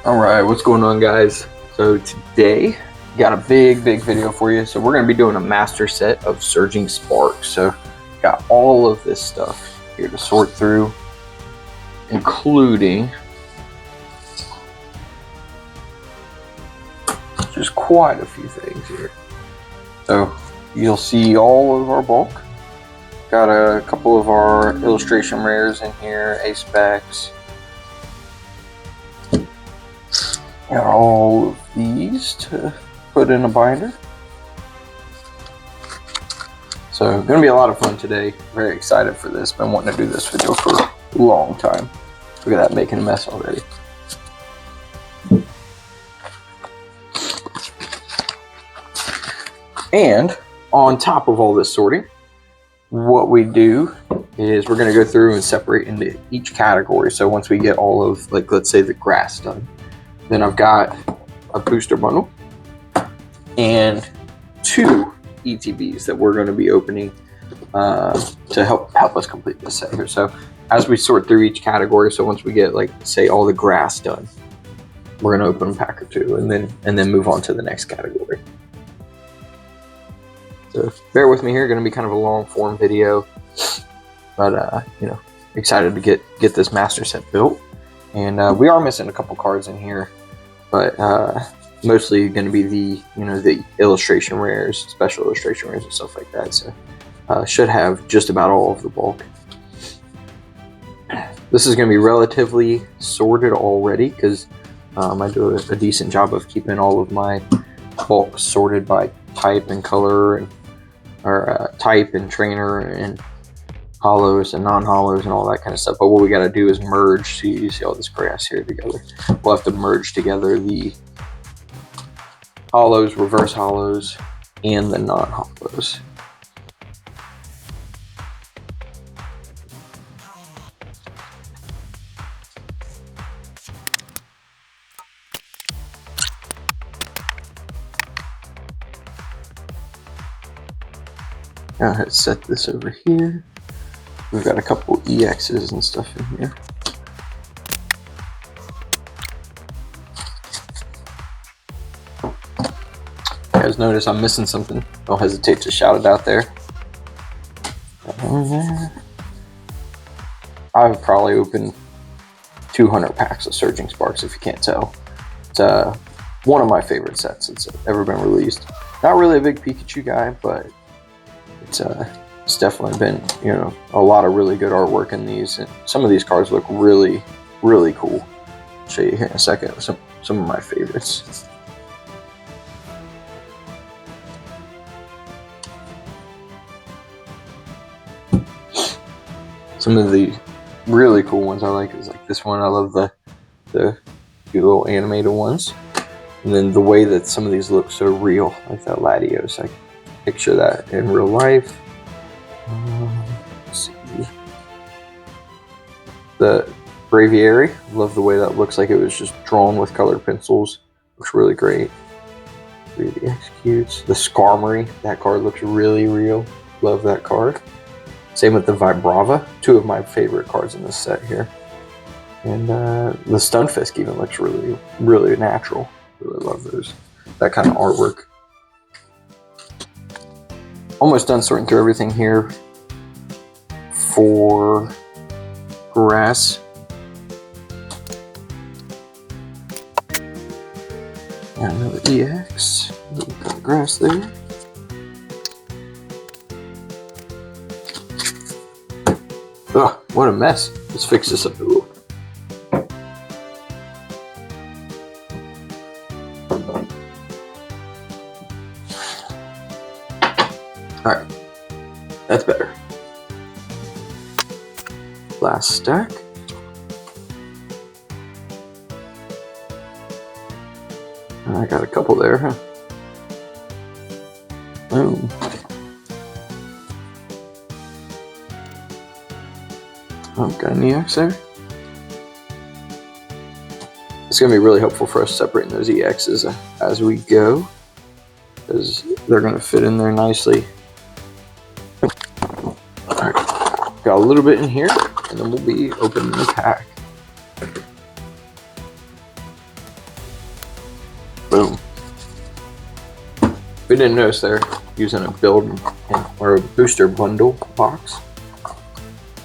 All right, what's going on, guys? So today, got a big video for you. So we're going to be doing a master set of surging sparks. So got all of this stuff here to sort through, including just quite a few things here. So you'll see all of our bulk. Got a couple of our illustration rares in here, A-specs. Got all of these to put in a binder. So going to be a lot of fun today. Very excited for this. Been wanting to do this video for a long time. Look at that, making a mess already. And on top of all this sorting, what we do is we're going to go through and separate into each category. So once we get all of, like, let's say the grass done, then I've got a booster bundle and 2 ETBs that we're going to be opening to help us complete this set here. So as we sort through each category, so once we get, like, say all the grass done, we're going to open a pack or 2 and then move on to the next category. So bear with me here. Going to be kind of a long form video, but you know, excited to get this master set built. And we are missing a couple cards in here, but mostly going to be the illustration rares, special illustration rares and stuff like that. So should have just about all of the bulk. This is going to be relatively sorted already because I do a decent job of keeping all of my bulk sorted by type and color, and or type and trainer and hollows and non-hollows and all that kind of stuff. But what we got to do is merge. So you see all this grass here together. We'll have to merge together the hollows, reverse hollows, and the non-hollows. Now let's set this over here. We've got a couple EXs and stuff in here. You guys notice I'm missing something? Don't hesitate to shout it out there. I've probably opened 200 packs of Surging Sparks, if you can't tell. It's one of my favorite sets that's ever been released. Not really a big Pikachu guy, but it's definitely been, you know, a lot of really good artwork in these, and some of these cards look really cool. I'll show you here in a second some of my favorites. Some of the really cool ones I like is like this one. I love the cute little animated ones, and then the way that some of these look so real, like that Latios. I picture that in real life. Let's see. The Braviary, love the way that looks, like it was just drawn with colored pencils. Looks really great. Really executes. The Skarmory, that card looks really real. Love that card. Same with the Vibrava, 2 of my favorite cards in this set here. And the Stunfisk even looks really natural. Really love those. That kind of artwork. Almost done sorting through everything here for grass. Got another EX. Got grass there. Ugh, what a mess. Let's fix this up a little. Alright, that's better. Last stack. I got a couple there, huh? Boom. Oh, got an EX there. It's going to be really helpful for us separating those EXs as we go, because they're going to fit in there nicely. Alright, got a little bit in here, and then we'll be opening the pack. didn't notice, they're using a build or a booster bundle box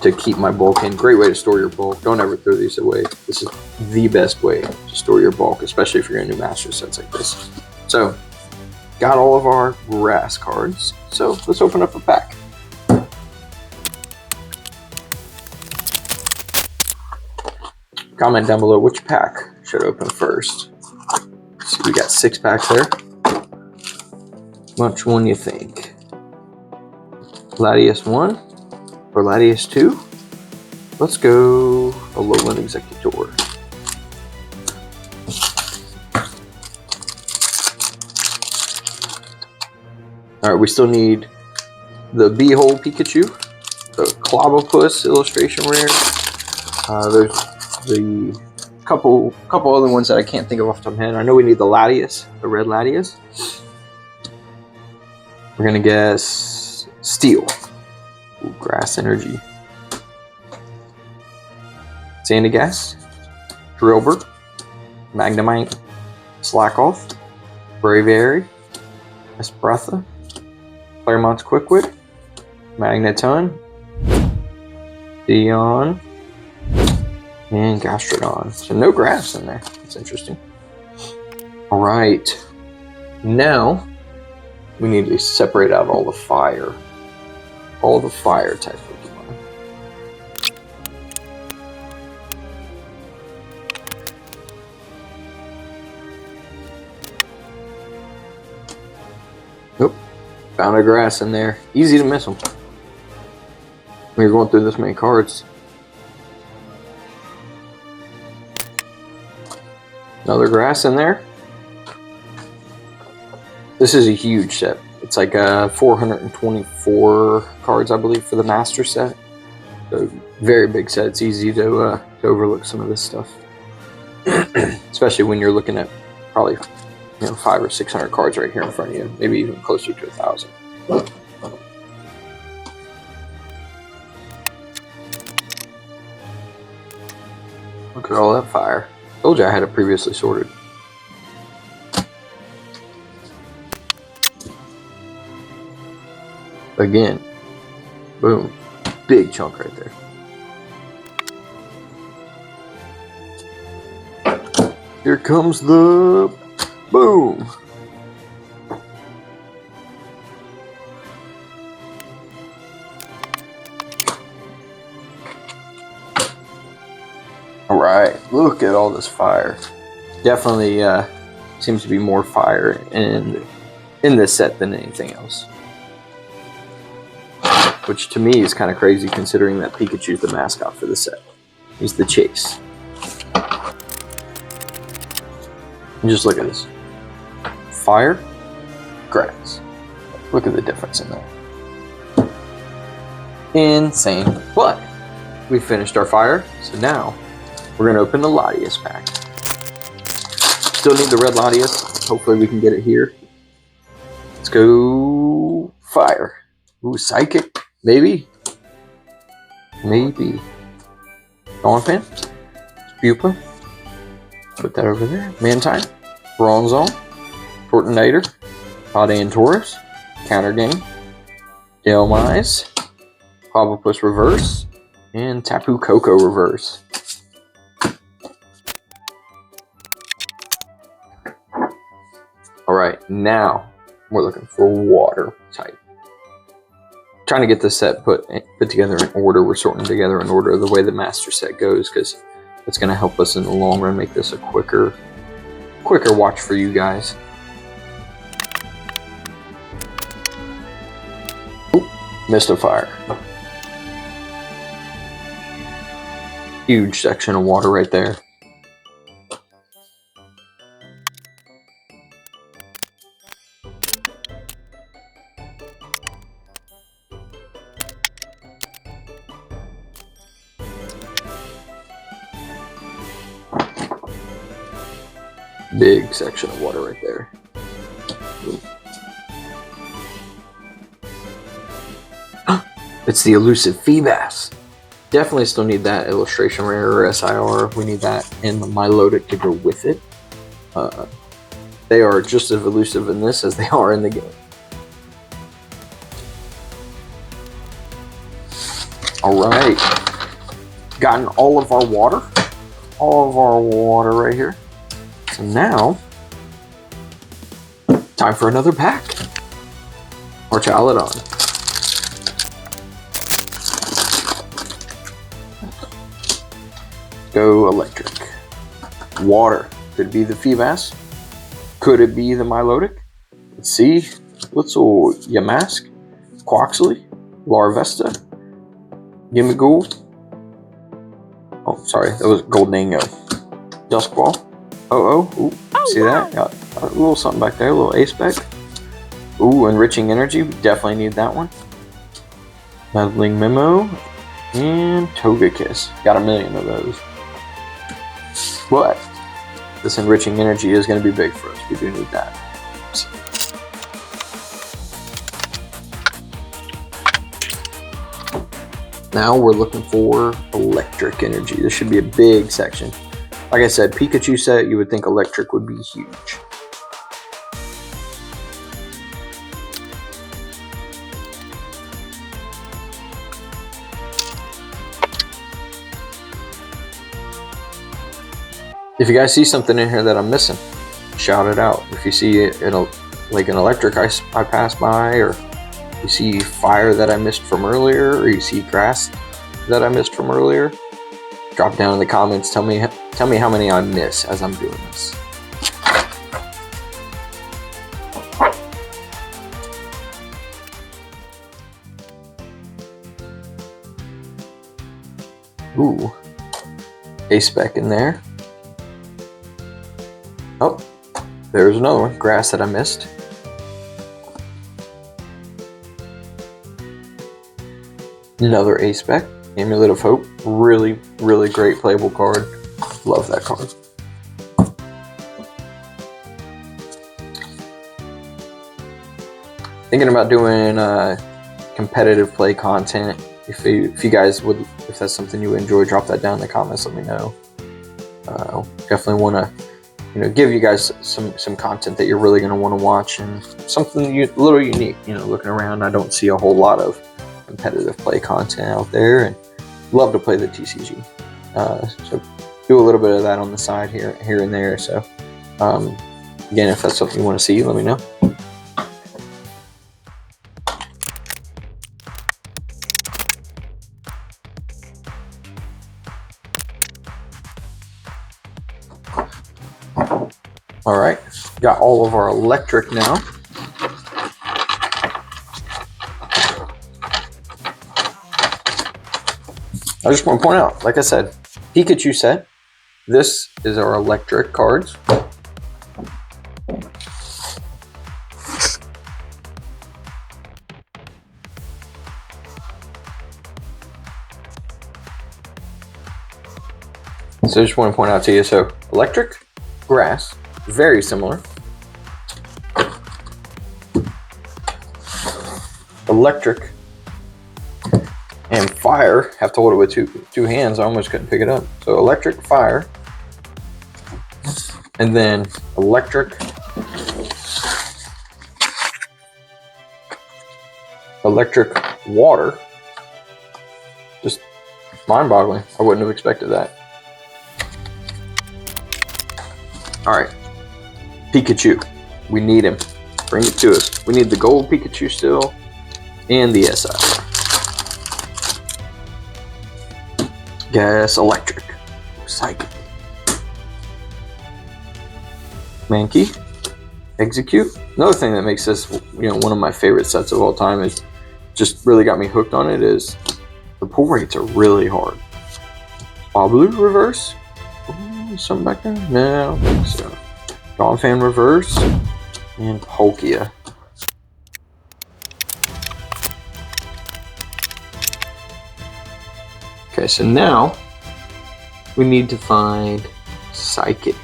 to keep my bulk in. Great way to store your bulk. Don't ever throw these away. This is the best way to store your bulk, especially if you're in new master sets like this. So, got all of our grass cards. So let's open up a pack. Comment down below which pack should open first. See, we got 6 packs there. Which one you think? Latias 1 or Latias 2? Let's go Alolan Executor. Alright, we still need the Beehole Pikachu, the Clobbopus illustration rare. There's the couple other ones that I can't think of off the top of my head. I know we need the Latias, the red Latias. We're gonna guess Steel. Ooh, Grass Energy. Sandygast, Drillbur, Magnemite, Slackoff, Braviary, Espresso, Claremont's Quickwit, Magneton, Dion, and Gastrodon. So no grass in there. That's interesting. Alright. Now we need to separate out all the fire. All the fire type Pokemon. Nope. Found a grass in there. Easy to miss them. When you're going through this many cards. Another grass in there. This is a huge set. It's like 424 cards, I believe, for the master set. So very big set. It's easy to overlook some of this stuff, especially when you're looking at probably 500 or 600 cards right here in front of you, maybe even closer to 1,000. Look at all that fire. Told you I had it previously sorted. Again, boom, big chunk right there. Here comes the boom. All right, look at all this fire. Definitely seems to be more fire in this set than anything else. Which to me is kind of crazy considering that Pikachu's the mascot for the set. He's the chase. And just look at this. Fire, grass. Look at the difference in that. Insane. But we finished our fire, so now we're going to open the Latias pack. Still need the red Latias. Hopefully we can get it here. Let's go fire. Ooh, Psychic. Maybe. Maybe. Donphan. Pupa. Put that over there. Mantine. Bronzong. Tortonator. Taurus. Counter Game. Dalemise. Clobbopus Reverse. And Tapu Koko Reverse. Alright, now we're looking for water type. Trying to get this set put together in order. We're sorting together in order the way the master set goes, because it's going to help us in the long run make this a quicker watch for you guys. Oop, missed a fire. Huge section of water right there. Big section of water right there. It's the elusive Feebas. Definitely still need that illustration rare or SIR. We need that in the Milotic to go with it. They are just as elusive in this as they are in the game. All right. Gotten all of our water. All of our water right here. So now, time for another pack. Or Chaladon. Go electric. Water. Could it be the Feebas? Could it be the Milotic? Let's see. Little Yamask. Quaxley. Larvesta. Gimmighoul. Oh, sorry. That was Goldingo. Duskball. Ooh. See that? Got a little something back there. A little Ace-Spec. Ooh, Enriching Energy. We definitely need that one. Meddling Memo. And Togekiss. Got a million of those. But this Enriching Energy is going to be big for us. We do need that. So. Now we're looking for Electric Energy. This should be a big section. Like I said, Pikachu set, you would think Electric would be huge. If you guys see something in here that I'm missing, shout it out. If you see it in like an electric I passed by, or you see fire that I missed from earlier, or you see grass that I missed from earlier, drop down in the comments. Tell me how many I miss as I'm doing this. Ooh, Ace-Spec in there. Oh, there's another one. Grass that I missed. Another Ace-Spec. Amulet of Hope. Really, really great playable card. Love that card. Thinking about doing competitive play content. If you guys would, if that's something you would enjoy, drop that down in the comments. Let me know. Definitely want to, give you guys some content that you're really going to want to watch, and something a little unique. Looking around, I don't see a whole lot of competitive play content out there, and love to play the TCG. So do a little bit of that on the side here and there. So again, if that's something you want to see, let me know. All right, got all of our electric now. I just want to point out, like I said, Pikachu set. This is our electric cards. So I just want to point out to you, so electric, grass, very similar. Electric and fire, have to hold it with two hands. I almost couldn't pick it up. So electric, fire, and then electric, water. Just mind-boggling. I wouldn't have expected that. All right, Pikachu, we need him. Bring it to us. We need the gold Pikachu still, and the SI. Gas, electric, psychic, Mankey, execute. Another thing that makes this, one of my favorite sets of all time, is just really got me hooked on it, is the pull rates are really hard. Blue reverse. Something back there? No, I don't think so. Donphan reverse and Palkia. Okay, so now we need to find Psychic.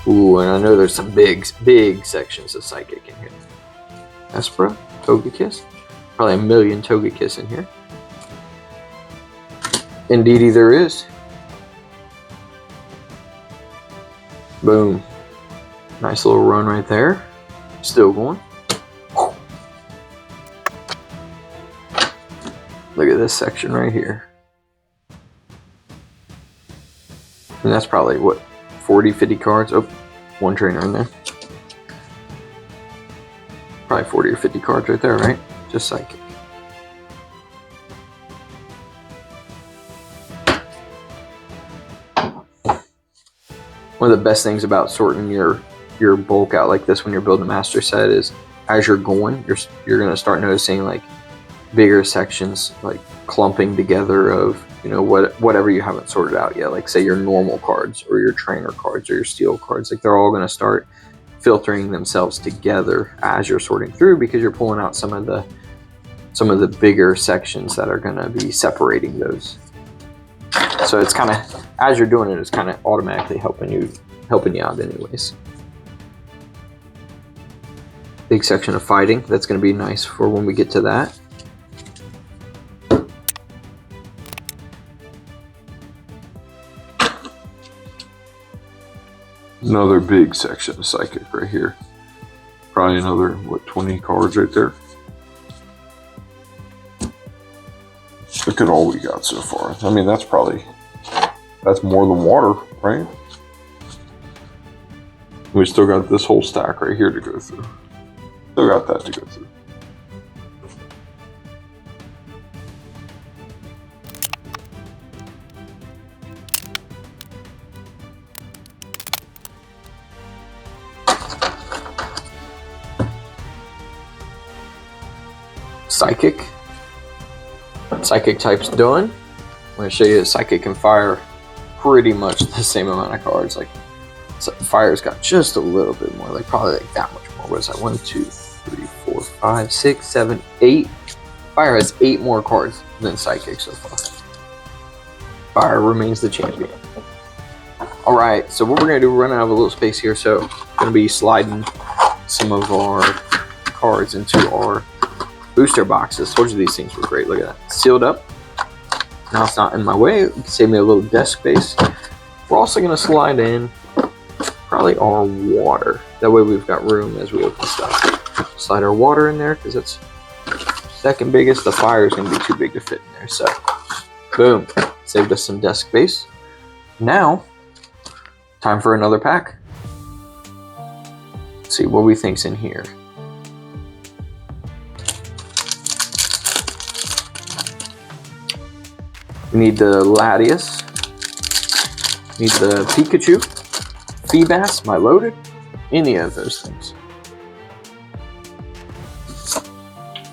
Ooh, and I know there's some big sections of Psychic in here. Espra, Togekiss. Probably a million Togekiss in here. Indeedy there is. Boom. Nice little run right there. Still going. Look at this section right here. And that's probably, what, 40, 50 cards? Oh, one trainer in there. Probably 40 or 50 cards right there, right? Just psychic. One of the best things about sorting your bulk out like this when you're building a master set is, as you're going, you're going to start noticing like bigger sections like clumping together of, you know, whatever you haven't sorted out yet. Like say your normal cards or your trainer cards or your steel cards, like they're all going to start filtering themselves together as you're sorting through, because you're pulling out some of the bigger sections that are going to be separating those. So it's kind of, as you're doing it, it's kind of automatically helping you out anyways. Big section of fighting. That's going to be nice for when we get to that. Another big section of psychic right here. Probably another, what, 20 cards right there. Look at all we got so far. I mean, that's more than water, right? We still got this whole stack right here to go through. Still got that to go through. Psychic type's done. I'm going to show you that Psychic can fire pretty much the same amount of cards. Like, so Fire's got just a little bit more, like probably like that much more. What is that? 1, 2, 3, 4, 5, 6, 7, 8. Fire has 8 more cards than Psychic so far. Fire remains the champion. Alright, so what we're going to do, we're running out of a little space here, so I'm going to be sliding some of our cards into our booster boxes. Told you these things were great. Look at that. Sealed up. Now it's not in my way. It can save me a little desk space. We're also going to slide in probably our water. That way we've got room as we open stuff. Slide our water in there because it's second biggest. The fire is going to be too big to fit in there. So, boom. Saved us some desk space. Now, time for another pack. Let's see what we think's in here. We need the Latias, need the Pikachu, Feebas, my loaded, any of those things.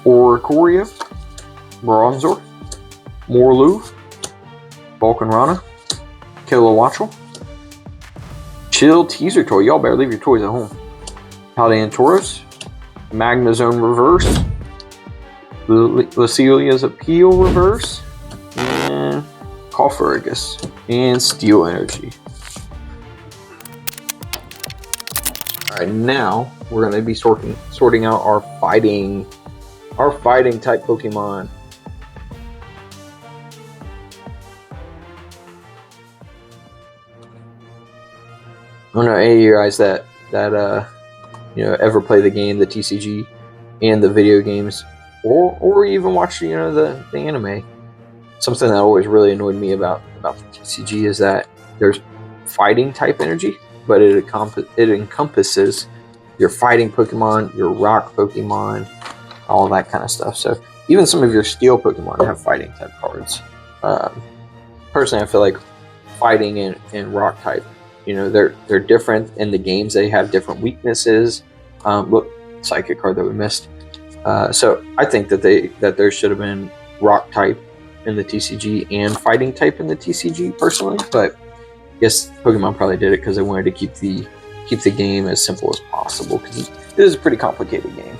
Oricorio, Bronzor, Morlu, Volcanrana, Kilowattrel, Chill Teaser Toy, y'all better leave your toys at home. Paldean Tauros, Magnezone Reverse, Lucilia's Appeal Reverse, and Coffergus, and Steel Energy. Alright, now we're going to be sorting out our fighting type Pokemon. I don't know any of you guys that you know, ever play the game, the TCG, and the video games, or even watch, you know, the anime. Something that always really annoyed me about the TCG is that there's fighting type energy, but it encompasses your fighting Pokemon, your rock Pokemon, all that kind of stuff. So even some of your steel Pokemon have fighting type cards. Personally, I feel like fighting and rock type, you know, they're different in the games. They have different weaknesses. Look, psychic card that we missed. So I think that there should have been rock type in the TCG and fighting type in the TCG personally, but I guess Pokemon probably did it because they wanted to keep the game as simple as possible, because it is a pretty complicated game.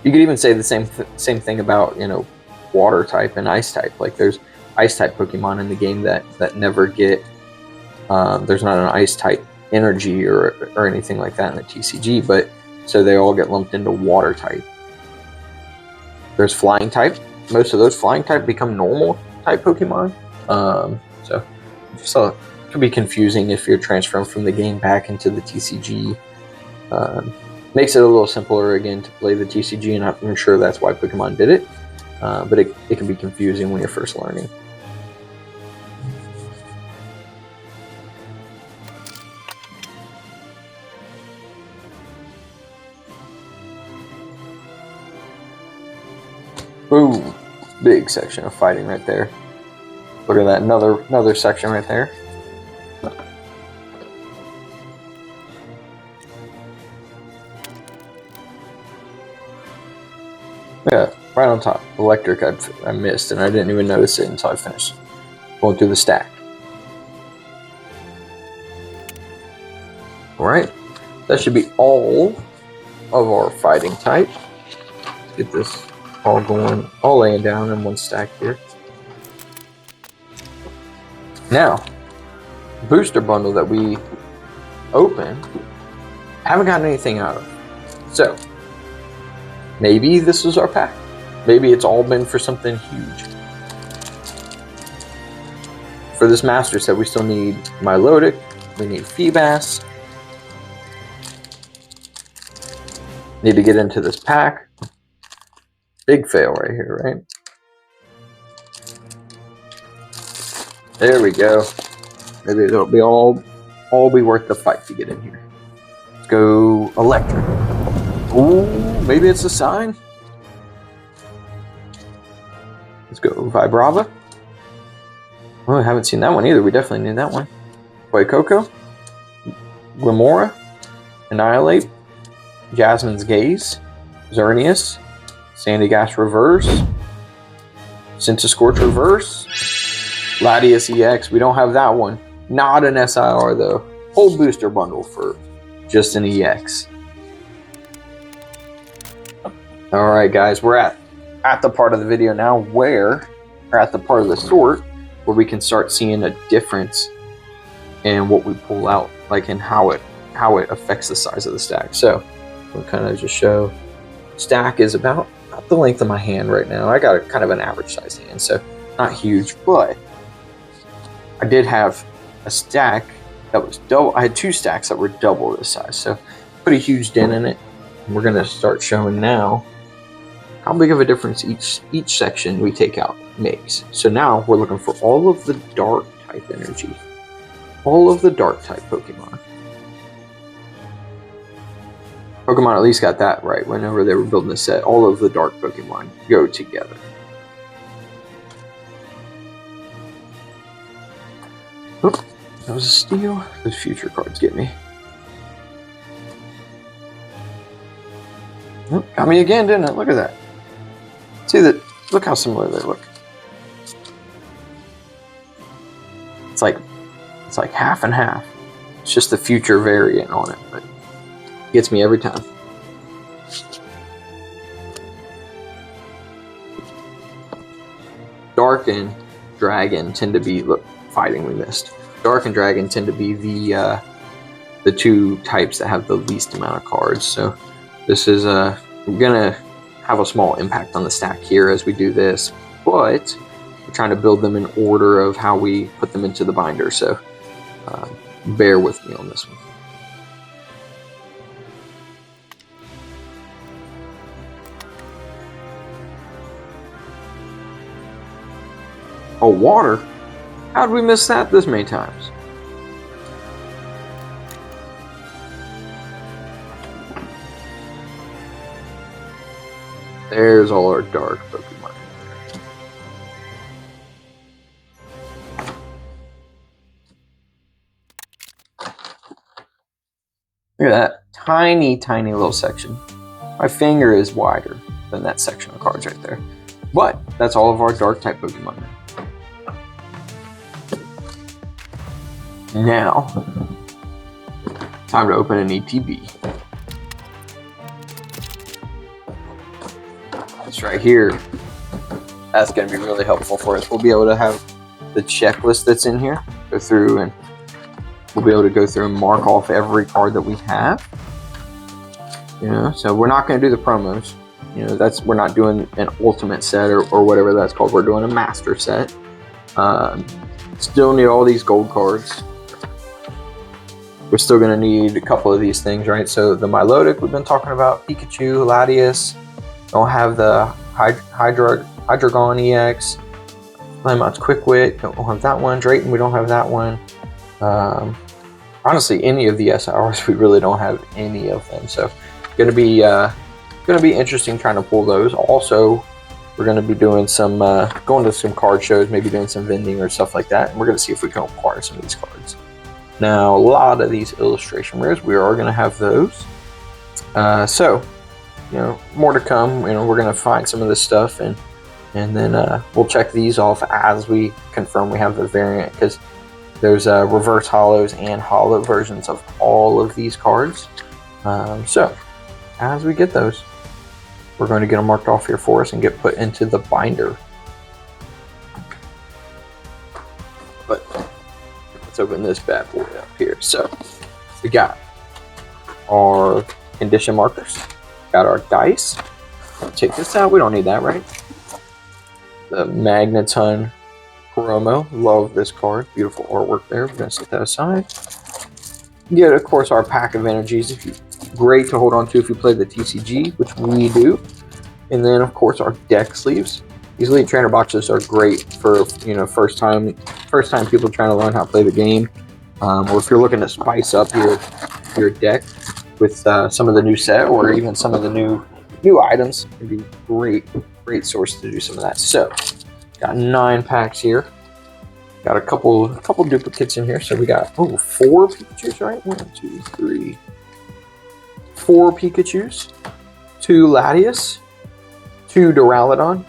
You could even say the same thing about, you know, water type and ice type. Like there's ice type Pokemon in the game that never get there's not an ice type energy or anything like that in the TCG, but so they all get lumped into water type. There's flying type. Most of those flying type become normal type Pokemon. So So it can be confusing if you're transferring from the game back into the TCG. Makes it a little simpler again to play the TCG, and I'm sure that's why Pokemon did it. But it can be confusing when you're first learning. Boom! Big section of fighting right there. Look at that, another section right there. Yeah, right on top. Electric I missed, and I didn't even notice it until I finished going through the stack. Alright, that should be all of our fighting type. Let's get this all going, all laying down in one stack here. Now, booster bundle that we opened, haven't gotten anything out of. So, maybe this was our pack. Maybe it's all been for something huge. For this master set, we still need Milotic, we need Feebas. Need to get into this pack. Big fail right here, right? There we go. Maybe it'll be all be worth the fight to get in here. Let's go Electric. Ooh, maybe it's a sign. Let's go Vibrava. Oh, I haven't seen that one either. We definitely need that one. Coco, Glimora, Annihilate, Jasmine's Gaze, Xerneas, Sandy Reverse, Centiskorch Reverse, Latias EX. We don't have that one. Not an SIR though. Whole booster bundle for just an EX. Alright guys, we're at the part of the video now where, or at the part of the sort, where we can start seeing a difference in what we pull out, like in how it affects the size of the stack. So we'll kind of just show, stack is about the length of my hand right now. I got kind of an average sized hand, so not huge, but I did have a stack that was double. I had two stacks that were double this size, so put a huge dent in it. And we're gonna start showing now how big of a difference each section we take out makes. So now we're looking for all of the dark type energy, all of the dark type Pokemon. Pokemon at least got that right whenever they were building the set. All of the dark Pokemon go together. Oop, that was a steal. Those future cards get me. Oop, got me again, didn't it? Look at that. See that? Look how similar they look. It's like half and half. It's just the future variant on it, but it gets me every time. Dark and Dragon tend to be, look, fighting we missed. Dark and Dragon tend to be the two types that have the least amount of cards. So this is gonna have a small impact on the stack here as we do this, but we're trying to build them in order of how we put them into the binder. So bear with me on this one. Oh, water? How did we miss that this many times? There's all our dark Pokemon. Look at that tiny, tiny little section. My finger is wider than that section of cards right there. But that's all of our dark type Pokemon. Now, time to open an ETB. This right here, that's going to be really helpful for us. We'll be able to have the checklist that's in here, go through, and we'll be able to go through and mark off every card that we have. You know, so we're not going to do the promos. You know, we're not doing an ultimate set or whatever that's called. We're doing a master set. Still need all these gold cards. We're still going to need a couple of these things, right? So the Milotic we've been talking about, Pikachu, Latias. Don't have the Hydreigon EX. Lamont Quick Wit, don't have that one. Drayton, we don't have that one. Honestly, any of the SRs, we really don't have any of them. So, gonna be interesting trying to pull those. Also, we're gonna be doing some going to some card shows, maybe doing some vending or stuff like that, and we're gonna see if we can acquire some of these cards. Now, a lot of these illustration rares, we are gonna have those. So, you know, more to come. You know, we're gonna find some of this stuff and then we'll check these off as we confirm we have the variant, because there's reverse holos and holo versions of all of these cards. So as we get those, we're going to get them marked off here for us and get put into the binder. But let's open this bad boy up here. So we got our condition markers, got our dice. Take this out, we don't need that, right? The Magneton promo, love this card, beautiful artwork there. We're gonna set that aside. Get, of course, our pack of energies. Great to hold on to if you play the TCG, which we do. And then, of course, our deck sleeves. These Elite Trainer boxes are great for, you know, first time people trying to learn how to play the game, or if you're looking to spice up your deck with some of the new set or even some of the new items. It'd be great source to do some of that. So, got 9 packs here. Got a couple duplicates in here. So we got 4 Pikachus, right? 1, 2, 3, 4 Pikachus, 2 Latias, 2 Duraludon,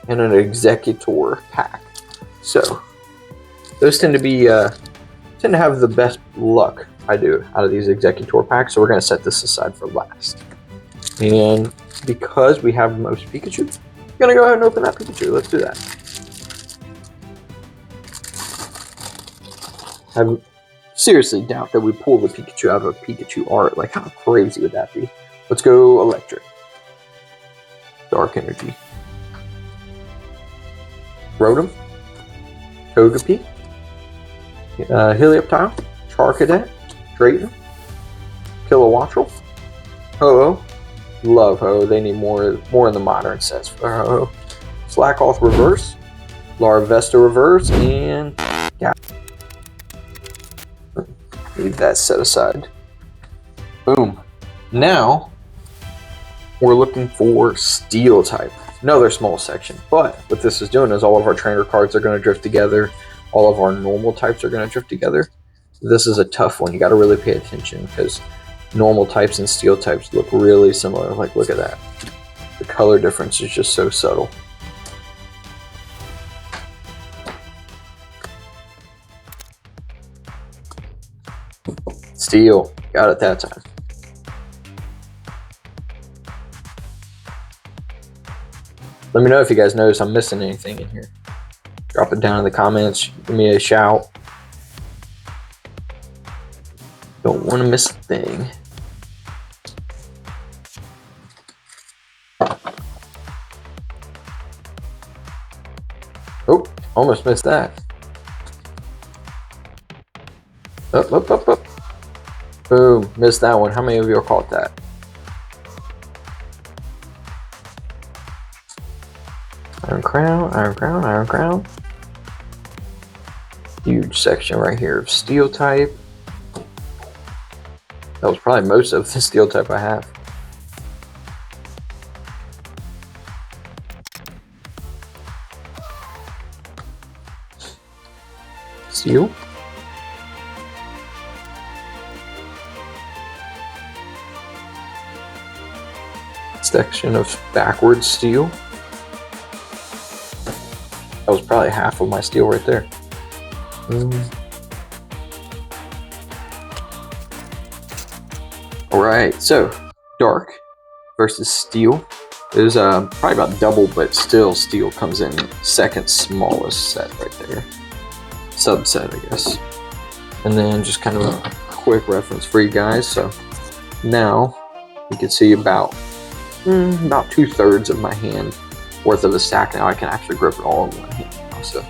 and an Executor pack. So those tend to have the best luck I do out of these Executor packs. So we're gonna set this aside for last. And because we have most Pikachu, we're gonna go ahead and open that Pikachu. Let's do that. I seriously doubt that we pull the Pikachu out of a Pikachu art. Like, how crazy would that be? Let's go Electric. Dark Energy. Rotom. Togepi. Helioptile. Charcadet. Drayton. Kilowattrel. Ho-Oh. Love Ho. They need more in the modern sets for Ho-Oh. Slackoth Reverse. Larvesta Reverse. And yeah. Leave that set aside. Boom. Now we're looking for Steel type. Another small section, but what this is doing is all of our trainer cards are going to drift together. All of our normal types are going to drift together. This is a tough one. You got to really pay attention because normal types and steel types look really similar. Like, look at that. The color difference is just so subtle. Steel. Got it that time. Let me know if you guys notice I'm missing anything in here. Drop it down in the comments. Give me a shout. Don't want to miss a thing. Oh, almost missed that. Up. Boom, missed that one. How many of you caught that? Iron Crown. Huge section right here of Steel type. That was probably most of the Steel type I have. Steel. Section of backwards Steel. That was probably half of my Steel right there. Alright, so Dark versus Steel. There's probably about double, but still Steel comes in second smallest set right there. Subset, I guess. And then just kind of a quick reference for you guys. So now you can see about 2/3 of my hand worth of the stack. Now I can actually grip it all in one hand now, so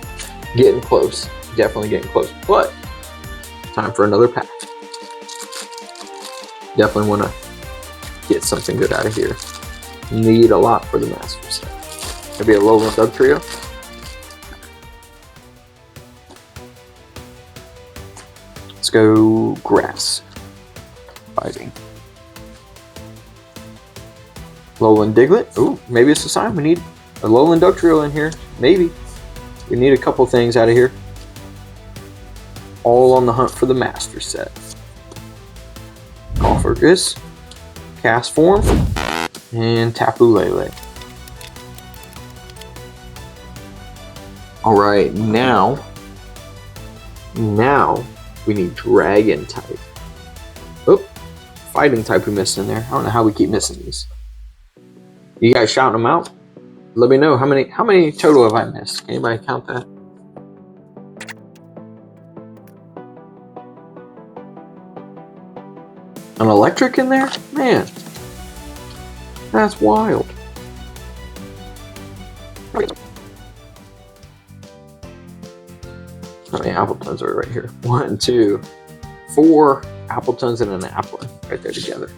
getting close. definitely getting close. But time for another pack. Definitely want to get something good out of here. Need a lot for the master set. Maybe a Lowland Dug Trio. Let's go grass. Fighting. Lowland Diglett. Ooh, maybe it's a sign we need a Lowland Dug Trio in here. Maybe. We need a couple things out of here. All on the hunt for the master set. Coffergus, Cast Form, and Tapu Lele. Alright, now we need Dragon type. Oh, Fighting type we missed in there. I don't know how we keep missing these. You guys shouting them out? Let me know how many total have I missed. Can anybody count that? An electric in there? Man, that's wild. How many Appletons are right here? 1, 2, 4 Appletons and an Applin right there together.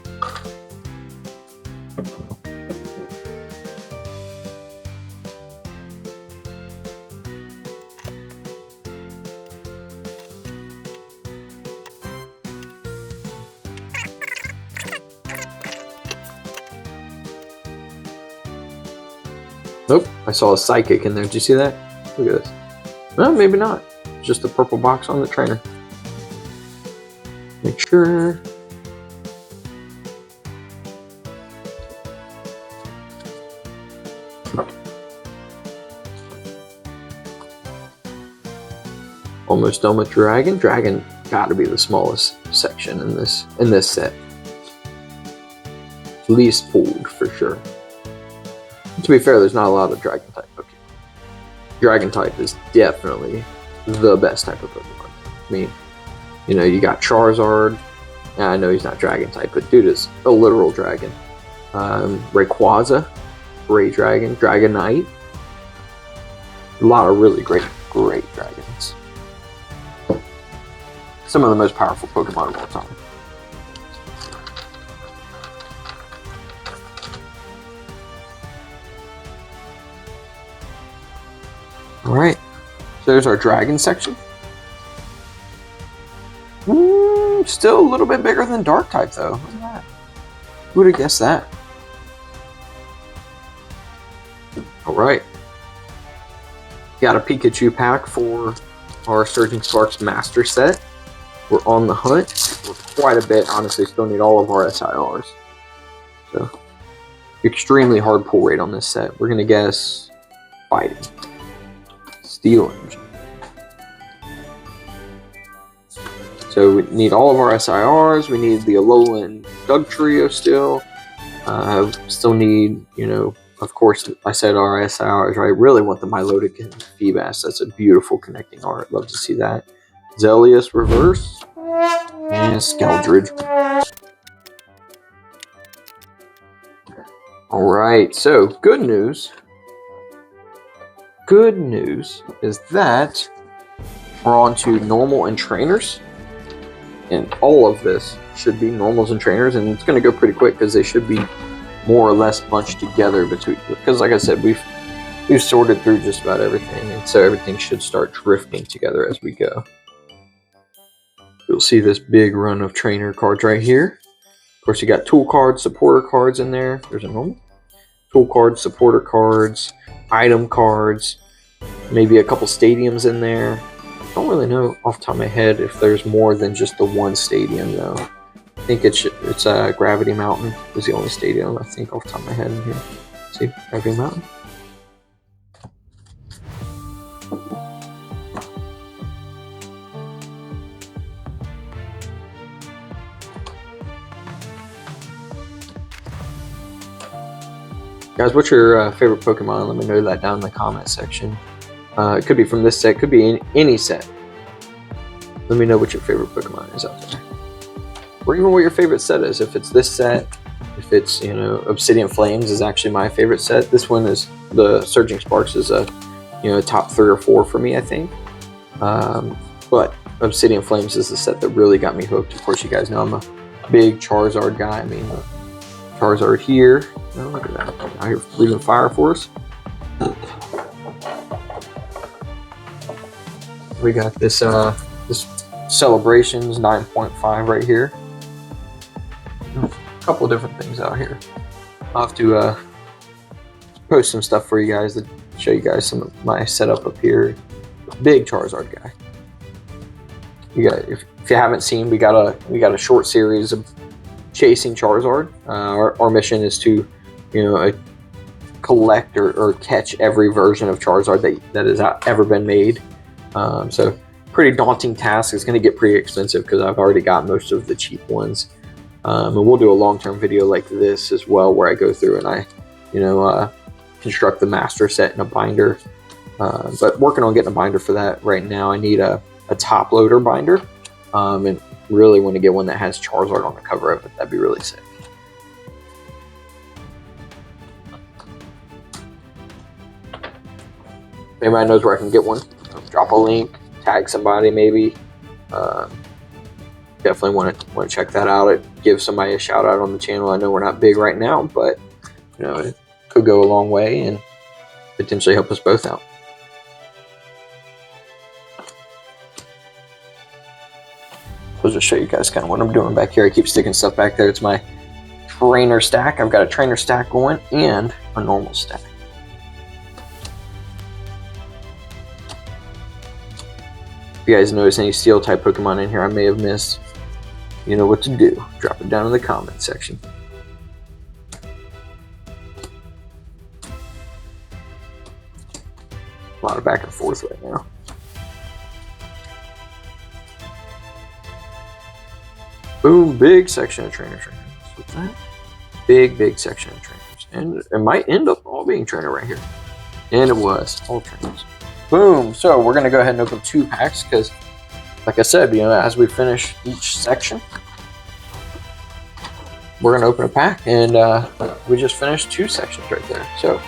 Nope, I saw a Psychic in there. Did you see that? Look at this. No, maybe not. Just a purple box on the trainer. Make sure. Almost done with Dragon. Dragon got to be the smallest section in this set. Least pulled for sure. To be fair, there's not a lot of Dragon type Pokemon. Dragon type is definitely the best type of Pokemon. I mean, you know, you got Charizard. I know he's not Dragon type, but dude is a literal dragon. Rayquaza, Ray Dragon, Dragonite. A lot of really great dragons. Some of the most powerful Pokemon of all time. Alright, so there's our dragon section. Still a little bit bigger than dark type though. Look at that. Who would have guessed that? Alright. Got a Pikachu pack for our Surging Sparks Master set. We're on the hunt for quite a bit. Honestly, still need all of our SIRs. So, extremely hard pull rate on this set. We're going to guess Fighting. Steel Energy. So we need all of our SIRs. We need the Alolan Dug Trio still. Still need, you know, of course, I said our SIRs. I really want the Milotic and Feebas. That's a beautiful connecting art. Love to see that. Zelius Reverse. And Skeldridge. Alright, so good news. Good news is that we're on to normal and trainers. And all of this should be normals and trainers, and it's going to go pretty quick because they should be more or less bunched together between, because like I said, we've sorted through just about everything, and so everything should start drifting together as we go. You'll see this big run of trainer cards right here. Of course, you got tool cards, supporter cards in there. There's a normal. Tool cards, supporter cards, item cards, maybe a couple stadiums in there. I don't really know off the top of my head if there's more than just the one stadium though. I think it's Gravity Mountain is the only stadium I think off the top of my head in here. See, Gravity Mountain. Guys, what's your favorite Pokemon? Let me know that down in the comment section. It could be from this set, could be in any set. Let me know what your favorite Pokemon is out there. Or even what your favorite set is. If it's this set, if it's, you know, Obsidian Flames is actually my favorite set. This one is, the Surging Sparks is a, you know, top 3 or 4 for me, I think. But Obsidian Flames is the set that really got me hooked. Of course, you guys know I'm a big Charizard guy. I mean, Charizard here. Oh, look at that. Out here breathing fire for us. We got this this Celebrations 9.5 right here. A couple different things out here. I'll have to post some stuff for you guys to show you guys some of my setup up here. Big Charizard guy. You got, if you haven't seen, we got a short series of chasing Charizard. Our mission is to, collect or catch every version of Charizard that has ever been made. So pretty daunting task. It's going to get pretty expensive because I've already got most of the cheap ones. And we'll do a long-term video like this as well, where I go through and I, construct the master set in a binder. But working on getting a binder for that right now. I need a top loader binder, and really want to get one that has Charizard on the cover of it. That'd be really sick. If anybody knows where I can get one, drop a link, tag somebody maybe. Definitely want to check that out. Give somebody a shout out on the channel. I know we're not big right now, but it could go a long way and potentially help us both out. I'll just show you guys kind of what I'm doing back here. I keep sticking stuff back there. It's my trainer stack. I've got a trainer stack going and a normal stack. If you guys notice any steel type Pokemon in here I may have missed, you know what to do. Drop it down in the comment section. A lot of back and forth right now. Boom, big section of trainers right here. What's that? Big section of trainers. And it might end up all being trainer right here. And it was, all trainers. Boom, so we're gonna go ahead and open 2 packs because, like I said, as we finish each section, we're gonna open a pack, and we just finished 2 sections right there. So,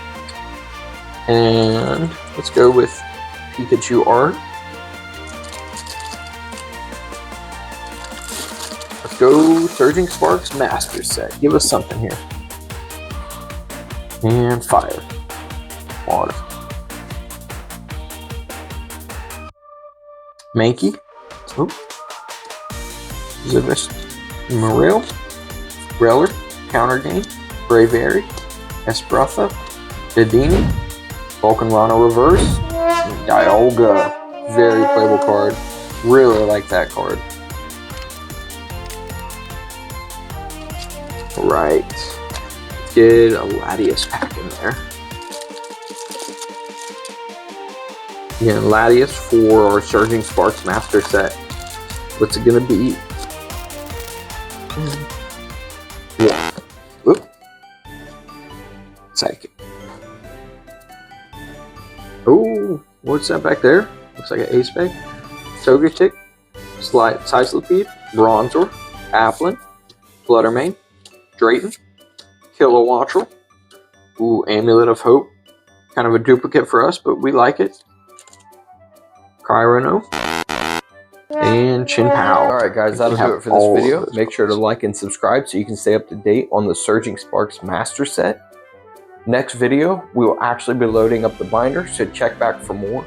and let's go with Pikachu art. Let's go Surging Sparks Master Set. Give us something here. And fire. Water. Mankey. Oop. Zivist. Morel. Greller. Counter Game. Braviary. Esprotha. Dedini. Vulcan Rana Reverse. And Dialga. Very playable card. Really like that card. Right. Get a Latias pack in there. Again, Latias for our Surging Sparks Master Set. What's it gonna be? Yeah. Whoop. Psychic. Oh, what's that back there? Looks like an ace bag. Togetic, Sizzlipede, Bronzor, Applin, Fluttermane, Drayton, Kilowattrel. Ooh, Amulet of Hope. Kind of a duplicate for us, but we like it. Kyrono. And Chinpow. Alright guys, that'll do it for this video. Make sure to like and subscribe so you can stay up to date on the Surging Sparks Master Set. Next video, we will actually be loading up the binder, so check back for more.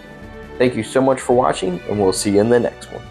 Thank you so much for watching, and we'll see you in the next one.